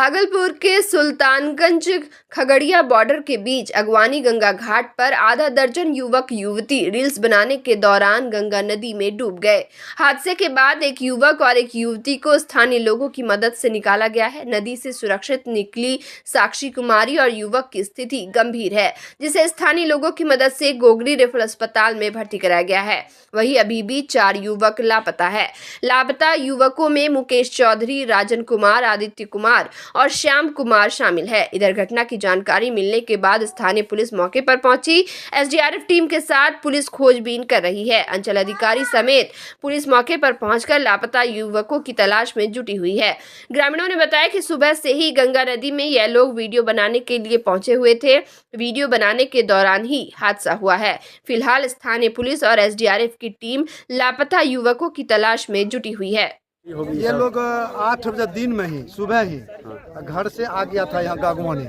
भागलपुर के सुल्तानगंज खगड़िया बॉर्डर के बीच अगवानी गंगा घाट पर आधा दर्जन युवक युवती रील्स बनाने के दौरान गंगा नदी में डूब गए। हादसे के बाद एक युवक और एक युवती को स्थानीय लोगों की मदद से निकाला गया है। नदी से सुरक्षित निकली साक्षी कुमारी और युवक की स्थिति गंभीर है, जिसे स्थानीय लोगों की मदद से गोगरी रेफरल अस्पताल में भर्ती कराया गया है। वहीं अभी भी 4 युवक लापता है। लापता युवकों में मुकेश चौधरी, राजन कुमार, आदित्य कुमार और श्याम कुमार शामिल है। इधर घटना की जानकारी मिलने के बाद स्थानीय पुलिस मौके पर पहुंची। एसडीआरएफ टीम के साथ पुलिस खोजबीन कर रही है। अंचल अधिकारी समेत पुलिस मौके पर पहुंचकर लापता युवकों की तलाश में जुटी हुई है। ग्रामीणों ने बताया कि सुबह से ही गंगा नदी में यह लोग वीडियो बनाने के लिए पहुंचे हुए थे। वीडियो बनाने के दौरान ही हादसा हुआ है। फिलहाल स्थानीय पुलिस और एसडीआरएफ की टीम लापता युवकों की तलाश में जुटी हुई है। ये लोग 8 बजे दिन में ही सुबह ही घर से आ गया था यहाँ गागवानी।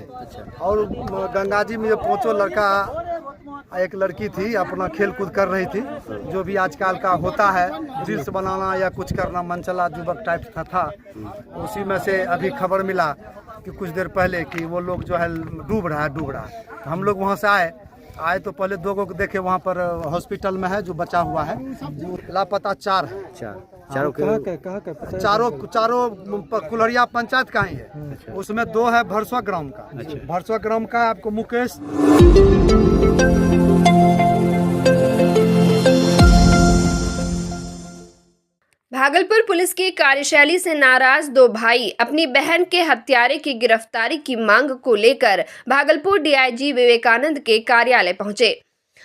और गंगा जी में ये पांचों लड़का एक लड़की थी, अपना खेल कूद कर रही थी, जो भी आजकल का होता है, रील्स बनाना या कुछ करना, मनचला युवक टाइप का था। उसी में से अभी खबर मिला कि कुछ देर पहले कि वो लोग जो है डूब रहा है। तो हम लोग वहाँ से आए तो पहले 2 को देखे, वहाँ पर हॉस्पिटल में है जो बचा हुआ है। लापता 4 है। चारों कुल्हड़िया पंचायत का ही है। उसमें 2 है भरसवा ग्राम का। भरसवा ग्राम का आपको मुकेश। भागलपुर पुलिस की कार्यशैली से नाराज 2 भाई अपनी बहन के हत्यारे की गिरफ्तारी की मांग को लेकर भागलपुर डीआईजी विवेकानंद के कार्यालय पहुंचे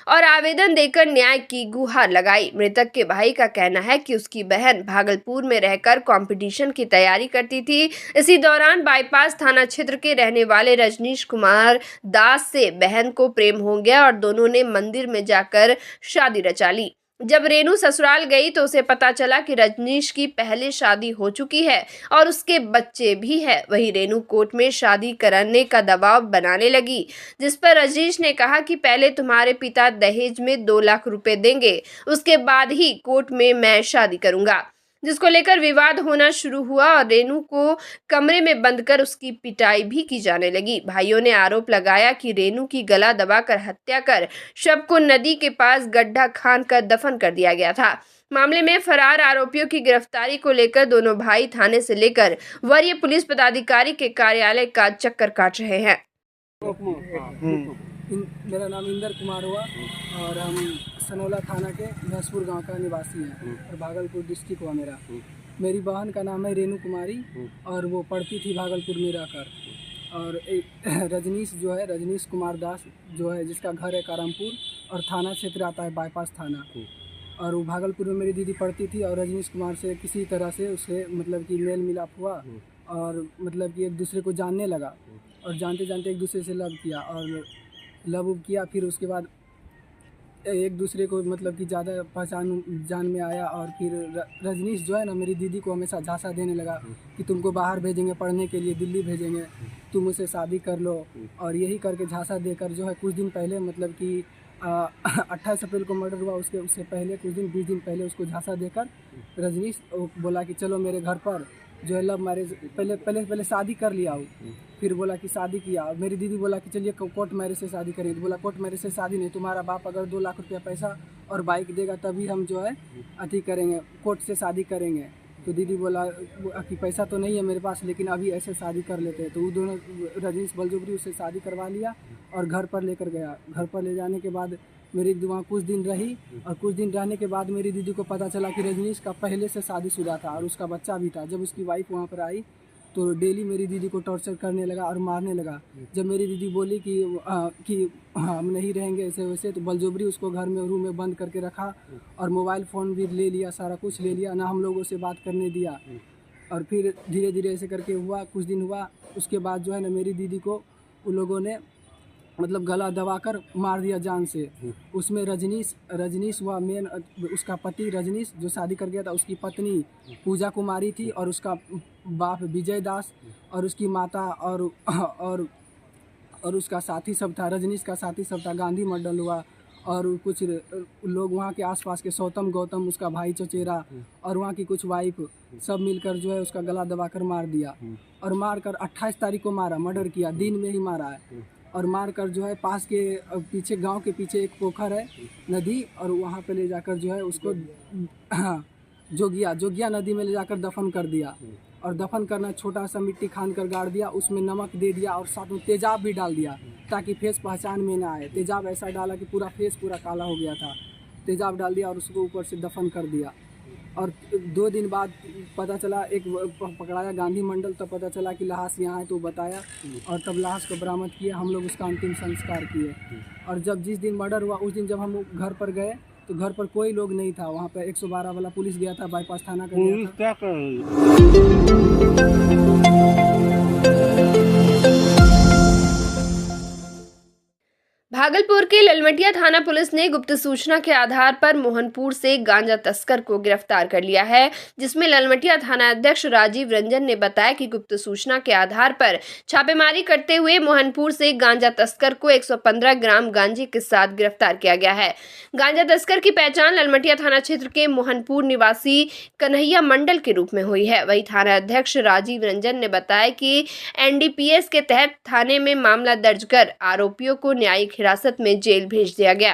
और आवेदन देकर न्याय की गुहार लगाई। मृतक के भाई का कहना है कि उसकी बहन भागलपुर में रहकर कंपटीशन की तैयारी करती थी। इसी दौरान बाईपास थाना क्षेत्र के रहने वाले रजनीश कुमार दास से बहन को प्रेम हो गया और दोनों ने मंदिर में जाकर शादी रचा ली। जब रेनू ससुराल गई तो उसे पता चला कि रजनीश की पहले शादी हो चुकी है और उसके बच्चे भी हैं। वहीं रेनू कोर्ट में शादी कराने का दबाव बनाने लगी, जिस पर रजनीश ने कहा कि पहले तुम्हारे पिता दहेज में 2 लाख रुपए देंगे, उसके बाद ही कोर्ट में मैं शादी करूंगा, जिसको लेकर विवाद होना शुरू हुआ और रेनू को कमरे में बंद कर उसकी पिटाई भी की जाने लगी। भाइयों ने आरोप लगाया कि रेनू की गला दबाकर हत्या कर शव को नदी के पास गड्ढा खान कर दफन कर दिया गया था। मामले में फरार आरोपियों की गिरफ्तारी को लेकर दोनों भाई थाने से लेकर वरीय पुलिस पदाधिकारी के कार्यालय का चक्कर काट रहे हैं। मेरा नाम इंदर कुमार हुआ और हम सनौला थाना के भैंसपुर गांव का निवासी हैं और भागलपुर डिस्ट्रिक्ट हुआ मेरा। मेरी बहन का नाम है रेनू कुमारी और वो पढ़ती थी भागलपुर में रहकर। और एक रजनीश जो है, रजनीश कुमार दास जो है, जिसका घर है कारामपुर और थाना क्षेत्र आता है बाईपास थाना। और वो भागलपुर में मेरी दीदी पढ़ती थी और रजनीश कुमार से किसी तरह से उसे मतलब कि मेल मिलाप हुआ और मतलब कि एक दूसरे को जानने लगा और जानते जानते एक दूसरे से लव किया और लव किया। फिर उसके बाद एक दूसरे को मतलब कि ज़्यादा जान में आया और फिर रजनीश जो है ना, मेरी दीदी को हमेशा झांसा देने लगा कि तुमको बाहर भेजेंगे पढ़ने के लिए, दिल्ली भेजेंगे, तुम उससे शादी कर लो। और यही करके झांसा देकर जो है कुछ दिन पहले मतलब कि 28 अप्रैल को मर्डर हुआ, उससे पहले कुछ दिन 20 दिन पहले उसको झांसा देकर रजनीश बोला कि चलो मेरे घर पर जो है लव मैरिज, पहले शादी कर लिया हो। फिर बोला कि शादी किया। मेरी दीदी बोला कि चलिए कोर्ट मैरिज से शादी करेंगे। बोला कोर्ट मैरिज से शादी नहीं, तुम्हारा बाप अगर 2 लाख रुपया पैसा और बाइक देगा तभी हम जो है अति करेंगे, कोर्ट से शादी करेंगे। तो दीदी बोला कि पैसा तो नहीं है मेरे पास, लेकिन अभी ऐसे शादी कर लेते हैं। तो वो दोनों रजनीश बलजोबरी उससे शादी करवा लिया और घर पर लेकर गया। घर पर ले जाने के बाद मेरी दीदी वहाँ कुछ दिन रही और कुछ दिन रहने के बाद मेरी दीदी को पता चला कि रजनीश का पहले से शादीशुदा था और उसका बच्चा भी था। जब उसकी वाइफ वहाँ पर आई तो डेली मेरी दीदी को टॉर्चर करने लगा और मारने लगा। जब मेरी दीदी बोली कि हम नहीं रहेंगे ऐसे वैसे, तो बलजोबरी उसको घर में रूम में बंद करके रखा और मोबाइल फ़ोन भी ले लिया, सारा कुछ ले लिया, ना हम लोगों से बात करने दिया। और फिर धीरे धीरे ऐसे करके हुआ, कुछ दिन हुआ। उसके बाद जो है ना मेरी दीदी को उन लोगों ने मतलब गला दबाकर मार दिया जान से। उसमें रजनीश हुआ मेन, उसका पति रजनीश जो शादी कर गया था, उसकी पत्नी पूजा कुमारी थी और उसका बाप विजय दास और उसकी माता और उसका साथी सब था, रजनीश का साथी सब था। गांधी मर्डर हुआ और कुछ लोग वहाँ के आसपास के गौतम उसका भाई चचेरा और वहाँ की कुछ वाइफ सब मिलकर जो है उसका गला दबाकर मार दिया और मारकर 28 तारीख को मारा, मर्डर किया, दिन में ही मारा है। और मारकर जो है पास के पीछे, गांव के पीछे एक पोखर है, नदी, और वहाँ पे ले जाकर जो है उसको जोगिया नदी में ले जाकर दफन कर दिया। और दफन करना, छोटा सा मिट्टी खान कर गाड़ दिया, उसमें नमक दे दिया और साथ में तेजाब भी डाल दिया ताकि फेस पहचान में ना आए। तेजाब ऐसा डाला कि पूरा फेस पूरा काला हो गया था। तेजाब डाल दिया और उसको ऊपर से दफन कर दिया। और 2 दिन बाद पता चला, एक पकड़ाया गांधी मंडल, तब पता चला कि लाश यहाँ है, तो बताया और तब लाश को बरामद किया। हम लोग उसका अंतिम संस्कार किए। और जब जिस दिन मर्डर हुआ उस दिन जब हम घर पर गए तो घर पर कोई लोग नहीं था। वहाँ पे 112 वाला पुलिस गया था, बाईपास थाना का गया था। क्या कर रही है? भागलपुर के ललमटिया थाना पुलिस ने गुप्त सूचना के आधार पर मोहनपुर से गांजा तस्कर को गिरफ्तार कर लिया है, जिसमें ललमटिया थाना अध्यक्ष राजीव रंजन ने बताया कि गुप्त सूचना के आधार पर छापेमारी करते हुए मोहनपुर से गांजा तस्कर को 115 ग्राम गांजे के साथ गिरफ्तार किया गया है। गांजा तस्कर की पहचान ललमटिया थाना क्षेत्र के मोहनपुर निवासी कन्हैया मंडल के रूप में हुई है। वहीं थाना अध्यक्ष राजीव रंजन ने बताया कि NDPS के तहत थाने में मामला दर्ज कर आरोपियों को न्यायिक हिरासत में जेल भेज दिया गया।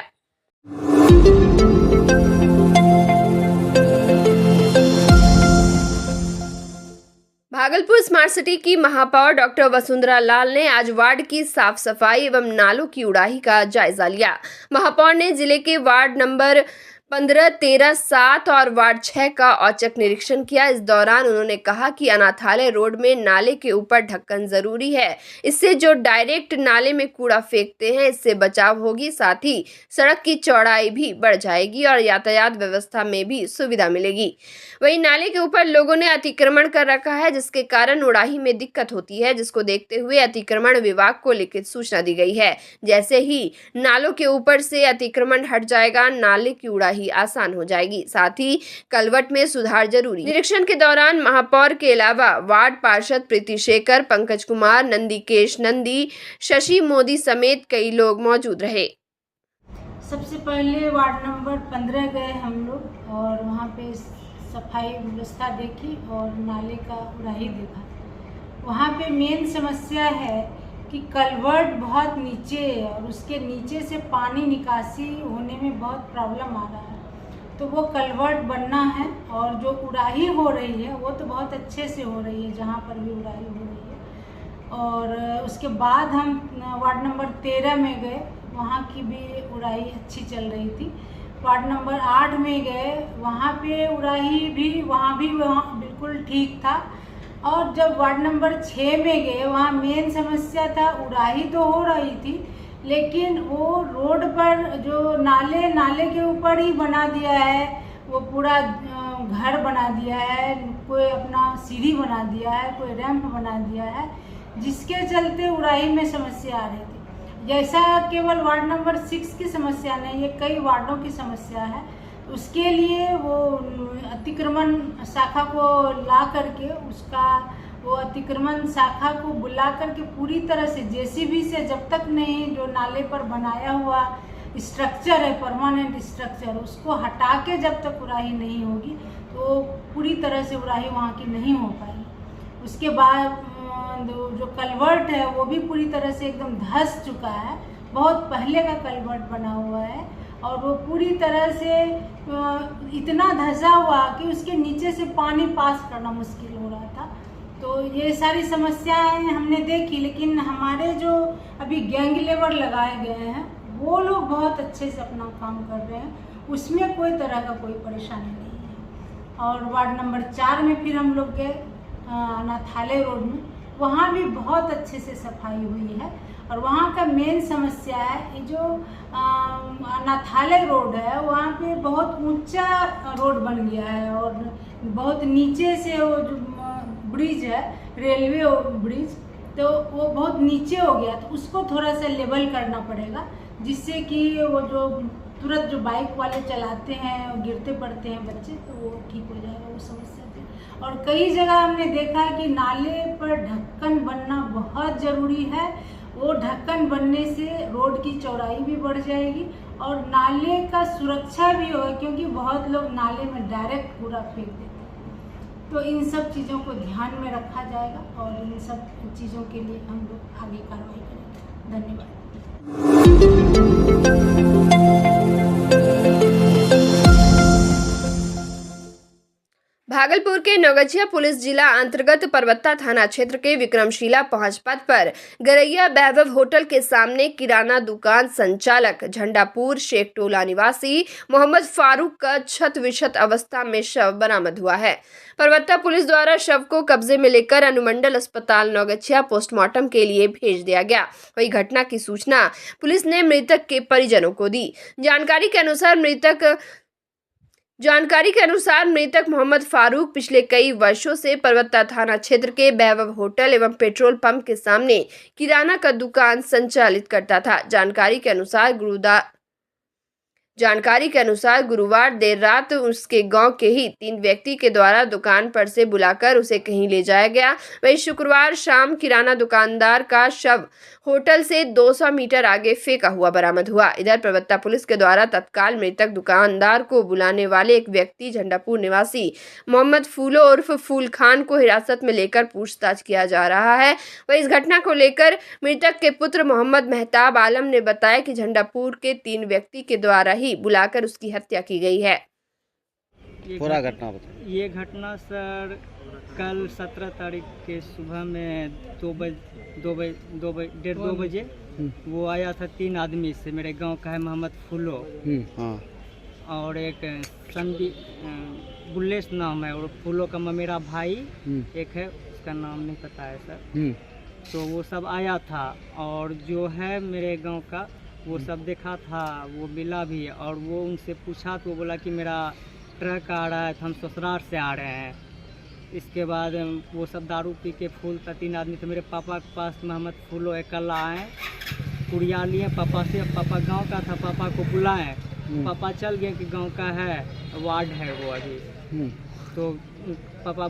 भागलपुर स्मार्ट सिटी की महापौर डॉक्टर वसुंधरा लाल ने आज वार्ड की साफ सफाई एवं नालों की उड़ाही का जायजा लिया। महापौर ने जिले के वार्ड नंबर 15, 13, 7 और वार्ड 6 का औचक निरीक्षण किया। इस दौरान उन्होंने कहा कि अनाथालय रोड में नाले के ऊपर ढक्कन जरूरी है, इससे जो डायरेक्ट नाले में कूड़ा फेंकते हैं इससे बचाव होगी। साथ ही सड़क की चौड़ाई भी बढ़ जाएगी और यातायात व्यवस्था में भी सुविधा मिलेगी। वहीं नाले के ऊपर लोगों ने अतिक्रमण कर रखा है, जिसके कारण उड़ाही में दिक्कत होती है, जिसको देखते हुए अतिक्रमण विभाग को लिखित सूचना दी गई है। जैसे ही नालों के ऊपर से अतिक्रमण हट जाएगा, नाले की उड़ाही आसान हो जाएगी। साथ ही कलवट में सुधार जरूरी। निरीक्षण के दौरान महापौर के अलावा वार्ड पार्षद प्रीति शेखर, पंकज कुमार, नंदीकेश नंदी, शशि मोदी समेत कई लोग मौजूद रहे। सबसे पहले वार्ड नंबर 15 गए हम लोग और वहाँ पे सफाई व्यवस्था देखी और नाले का उड़ाही देखा। वहाँ पे मेन समस्या है कि कलवर्ट बहुत नीचे है और उसके नीचे से पानी निकासी होने में बहुत प्रॉब्लम आ रहा है, तो वो कलवर्ट बनना है। और जो उड़ाही हो रही है वो तो बहुत अच्छे से हो रही है, जहाँ पर भी उड़ाही हो रही है। और उसके बाद हम वार्ड नंबर 13 में गए, वहाँ की भी उड़ाही अच्छी चल रही थी। वार्ड नंबर 8 में गए, वहाँ पे उड़ाही भी वहाँ बिल्कुल ठीक था। और जब वार्ड नंबर 6 में गए, वहाँ मेन समस्या था, उड़ाही तो हो रही थी लेकिन वो रोड पर जो नाले के ऊपर ही बना दिया है, वो पूरा घर बना दिया है, कोई अपना सीढ़ी बना दिया है, कोई रैंप बना दिया है, जिसके चलते उड़ाही में समस्या आ रही थी। जैसा केवल वार्ड नंबर 6 की समस्या नहीं, ये कई वार्डों की समस्या है। उसके लिए वो अतिक्रमण शाखा को ला करके वो अतिक्रमण शाखा को बुला करके पूरी तरह से JCB से, जब तक नहीं जो नाले पर बनाया हुआ स्ट्रक्चर है, परमानेंट स्ट्रक्चर, उसको हटा के जब तक उड़ाही नहीं होगी तो पूरी तरह से उड़ाही वहाँ की नहीं हो पाएगी। उसके बाद जो कलवर्ट है वो भी पूरी तरह से एकदम धंस चुका है, बहुत पहले का कलवर्ट बना हुआ है और वो पूरी तरह से इतना धंसा हुआ कि उसके नीचे से पानी पास करना मुश्किल हो रहा था। तो ये सारी समस्याएं हमने देखी, लेकिन हमारे जो अभी गैंग लेबर लगाए गए हैं वो लोग बहुत अच्छे से अपना काम कर रहे हैं, उसमें कोई तरह का कोई परेशानी नहीं है। और वार्ड नंबर 4 में फिर हम लोग गए अनाथालय रोड में, वहाँ भी बहुत अच्छे से सफाई हुई है। और वहाँ का मेन समस्या है ये जो अनाथालय रोड है, वहाँ पे बहुत ऊंचा रोड बन गया है और बहुत नीचे से वो जो ब्रिज है, रेलवे ब्रिज, तो वो बहुत नीचे हो गया, तो उसको थोड़ा सा लेवल करना पड़ेगा, जिससे कि वो जो तुरंत जो बाइक वाले चलाते हैं और गिरते पड़ते हैं बच्चे, तो वो ठीक हो जाएगा वो समस्या से। और कई जगह हमने देखा है कि नाले पर ढक्कन बनना बहुत ज़रूरी है। वो ढक्कन बनने से रोड की चौड़ाई भी बढ़ जाएगी और नाले का सुरक्षा भी होगा, क्योंकि बहुत लोग नाले में डायरेक्ट कूड़ा फेंक देते हैं। तो इन सब चीज़ों को ध्यान में रखा जाएगा और इन सब चीज़ों के लिए हम लोग आगे कार्रवाई करेंगे। धन्यवाद। भागलपुर के नवगछिया पुलिस जिला अंतर्गत परबत्ता थाना क्षेत्र के विक्रमशिला पहुंच पथ पर गरैया वैभव होटल के सामने किराना दुकान संचालक झंडापुर शेख टोला निवासी मोहम्मद फारूक का क्षत विक्षत अवस्था में शव बरामद हुआ है। परबत्ता पुलिस द्वारा शव को कब्जे में लेकर अनुमंडल अस्पताल नवगछिया पोस्टमार्टम के लिए भेज दिया गया। वही घटना की सूचना पुलिस ने मृतक के परिजनों को दी। जानकारी के अनुसार मृतक मोहम्मद फारूक पिछले कई वर्षों से परबत्ता थाना क्षेत्र के वैभव होटल एवं पेट्रोल पंप के सामने किराना का दुकान संचालित करता था। जानकारी के अनुसार गुरुवार देर रात उसके गांव के ही 3 व्यक्ति के द्वारा दुकान पर से बुलाकर उसे कहीं ले जाया गया। वहीं शुक्रवार शाम किराना दुकानदार का शव होटल से 200 मीटर आगे फेंका हुआ बरामद हुआ। इधर परबत्ता पुलिस के द्वारा तत्काल मृतक दुकानदार को बुलाने वाले एक व्यक्ति झंडापुर निवासी मोहम्मद फूलो उर्फ फूल खान को हिरासत में लेकर पूछताछ किया जा रहा है। वहीं इस घटना को लेकर मृतक के पुत्र मोहम्मद मेहताब आलम ने बताया कि झंडापुर के 3 व्यक्ति के द्वारा ही बुलाकर उसकी हत्या की गई है। पूरा घटना बताइए। ये घटना सर कल 17 तारीख के सुबह में 2 बजे वो आया था 3 आदमी से। मेरे गांव का है मोहम्मद फूलो और एक संदी बुल्लेस नाम है, और फूलो का मेरा भाई एक है, उसका नाम नहीं पता है सर। तो वो सब आया था और जो है मेरे गांव का वो सब देखा था, वो मिला भी और वो उनसे पूछा तो वो बोला कि मेरा ट्रक आ रहा है तो हम ससुराल से आ रहे हैं। इसके बाद वो सब दारू पी के फूल का 3 आदमी थे। मेरे पापा के पास मोहम्मद फूलो अकेला आए, कुड़िया लिए पापा से। पापा गांव का था, पापा को बुलाएं। पापा चल गए कि गांव का है, वार्ड है वो अभी। तो पापा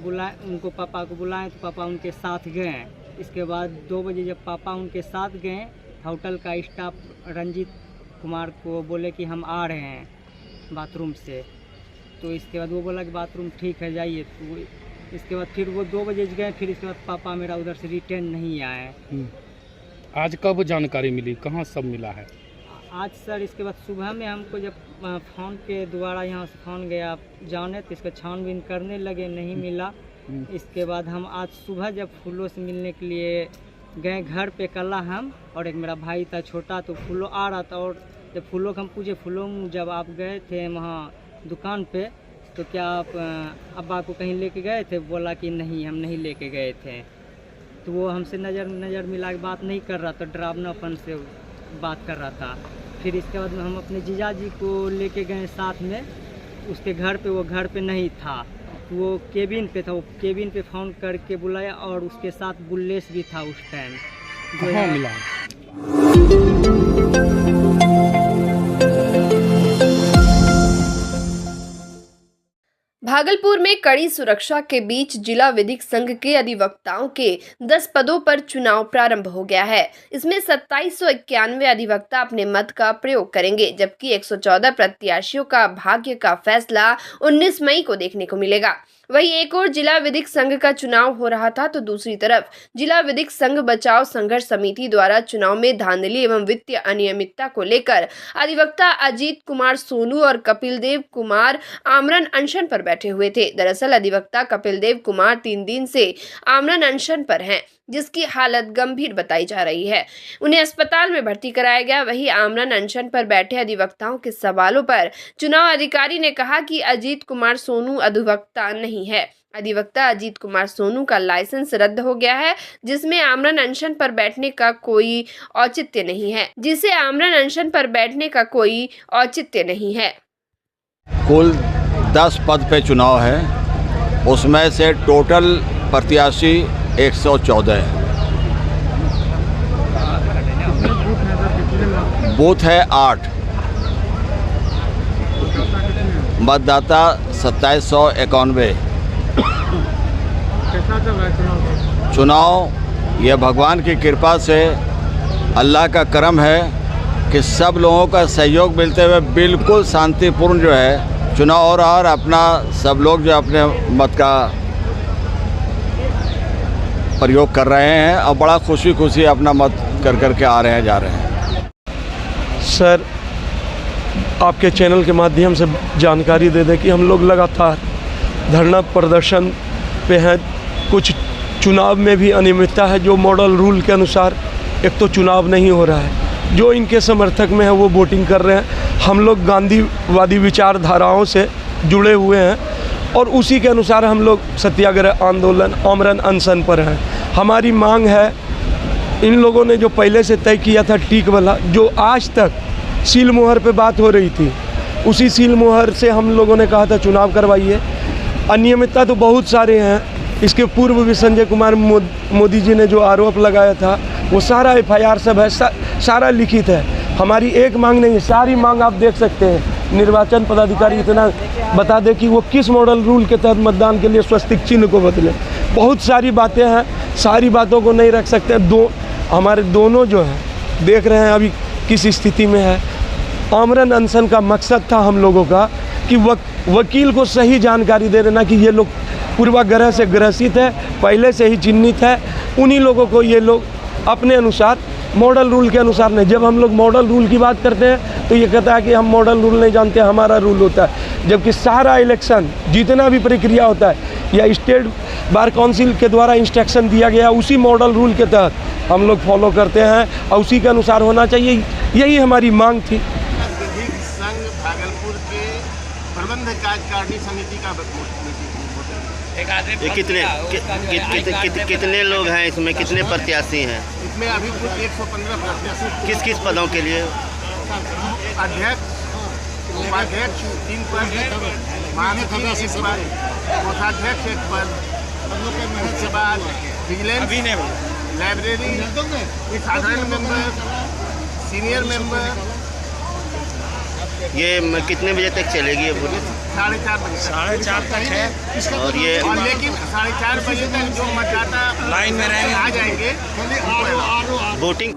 को बुलाएं तो पापा उनके साथ गए। इसके बाद 2 बजे जब पापा उनके साथ गए, होटल का स्टाफ रंजीत कुमार को बोले कि हम आ रहे हैं बाथरूम से। तो इसके बाद वो बोला कि बाथरूम ठीक है जाइए। तो इसके बाद फिर वो 2 बजे गए। फिर इसके बाद पापा मेरा उधर से रिटर्न नहीं आए। आज कब जानकारी मिली, कहाँ सब मिला है? आज सर इसके बाद सुबह में हमको जब फ़ोन के द्वारा यहाँ से फ़ोन गया जाने, तो इसका छानबीन करने लगे, नहीं मिला। इसके बाद हम आज सुबह जब फूलों से मिलने के लिए गए घर पे, कल्ला हम और एक मेरा भाई था छोटा, तो फूलो आ रहा था। और जब फूलों को हम पूछे, फूलों जब आप गए थे वहाँ दुकान पे तो क्या आप अब्बा को कहीं लेके गए थे? बोला कि नहीं, हम नहीं लेके गए थे। तो वो हमसे नज़र मिला के बात नहीं कर रहा था, डरावनापन से बात कर रहा था। फिर इसके बाद हम अपने जीजाजी को लेके गए साथ में उसके घर पे। वो घर पे नहीं था, वो केबिन पे था। वो केबिन पे फ़ोन करके बुलाया और उसके साथ बुल्लेस भी था उस टाइम। कहाँ मिला? भागलपुर में कड़ी सुरक्षा के बीच जिला विधिक संघ के अधिवक्ताओं के 10 पदों पर चुनाव प्रारंभ हो गया है। इसमें 2791 अधिवक्ता अपने मत का प्रयोग करेंगे, जबकि 114 प्रत्याशियों का भाग्य का फैसला 19 मई को देखने को मिलेगा। वहीं एक और जिला विधिक संघ का चुनाव हो रहा था, तो दूसरी तरफ जिला विधिक संघ बचाव संघर्ष समिति द्वारा चुनाव में धांधली एवं वित्तीय अनियमितता को लेकर अधिवक्ता अजीत कुमार सोनू और कपिल देव कुमार आमरण अनशन पर बैठे हुए थे। दरअसल अधिवक्ता कपिल देव कुमार 3 दिन से आमरण अनशन पर हैं, जिसकी हालत गंभीर बताई जा रही है। उन्हें अस्पताल में भर्ती कराया गया। वहीं आमरण अनशन पर बैठे अधिवक्ताओं के सवालों पर चुनाव अधिकारी ने कहा कि अजीत कुमार सोनू अधिवक्ता नहीं है। अधिवक्ता अजीत कुमार सोनू का लाइसेंस रद्द हो गया है, जिसमें आमरण अनशन पर बैठने का कोई औचित्य नहीं है। कुल 10 पद पे चुनाव है, उसमें से टोटल प्रत्याशी 114 है। बूथ है 8, मतदाता 2791। चुनाव यह भगवान की कृपा से, अल्लाह का करम है कि सब लोगों का सहयोग मिलते हुए बिल्कुल शांतिपूर्ण जो है चुनाव हो रहा है। और अपना सब लोग जो अपने मत का प्रयोग कर रहे हैं और बड़ा खुशी खुशी अपना मत कर के आ रहे हैं, जा रहे हैं। सर, आपके चैनल के माध्यम से जानकारी दे दें कि हम लोग लगातार धरना प्रदर्शन पे हैं। कुछ चुनाव में भी अनियमितता है, जो मॉडल रूल के अनुसार एक तो चुनाव नहीं हो रहा है, जो इनके समर्थक में है वो वोटिंग कर रहे हैं। हम लोग गांधीवादी विचारधाराओं से जुड़े हुए हैं और उसी के अनुसार हम लोग सत्याग्रह आंदोलन आमरण अनशन पर हैं। हमारी मांग है, इन लोगों ने जो पहले से तय किया था टीक वाला, जो आज तक सील मोहर पे बात हो रही थी, उसी सील मोहर से हम लोगों ने कहा था चुनाव करवाइए। अनियमितता तो बहुत सारे हैं। इसके पूर्व भी संजय कुमार मोदी जी ने जो आरोप लगाया था वो सारा FIR सब है, सारा लिखित है। हमारी एक मांग नहीं है, सारी मांग आप देख सकते हैं। निर्वाचन पदाधिकारी इतना बता दे कि वो किस मॉडल रूल के तहत मतदान के लिए स्वस्तिक चिन्ह को बदले। बहुत सारी बातें हैं, सारी बातों को नहीं रख सकते। हमारे दोनों जो हैं देख रहे हैं अभी किस स्थिति में है। आमरण अनशन का मकसद था हम लोगों का कि वकील को सही जानकारी दे देना कि ये लोग पूर्वाग्रह से ग्रसित है, पहले से ही चिन्हित है। उन्हीं लोगों को ये लोग अपने अनुसार मॉडल रूल के अनुसार नहीं। जब हम लोग मॉडल रूल की बात करते हैं तो ये कहता है कि हम मॉडल रूल नहीं जानते, हमारा रूल होता है। जबकि सारा इलेक्शन जितना भी प्रक्रिया होता है या स्टेट बार काउंसिल के द्वारा इंस्ट्रक्शन दिया गया, उसी मॉडल रूल के तहत हम लोग फॉलो करते हैं और उसी के अनुसार होना चाहिए। यही हमारी मांग थी। विधिक संघ भागलपुर के प्रबंध कार्यकारिणी समिति का कितने लोग हैं इसमें, कितने प्रत्याशी हैं इसमें? अभी कुल 115 प्रत्याशी। किस किस पदों के लिए? अध्यक्ष, उपाध्यक्ष 3 पद, महासचिव 1 पद, कोषाध्यक्ष 1 पद, उसके बाद विजिलेंस, लाइब्रेरी, साधारण मेंबर, सीनियर मेंबर। ये कितने बजे तक चलेगी ये वोटिंग? 4:30 बजे। 4:30 तक है। और ये लेकिन 4:30 बजे तक जो मतदाता लाइन में रहेंगे आ जाएंगे। वोटिंग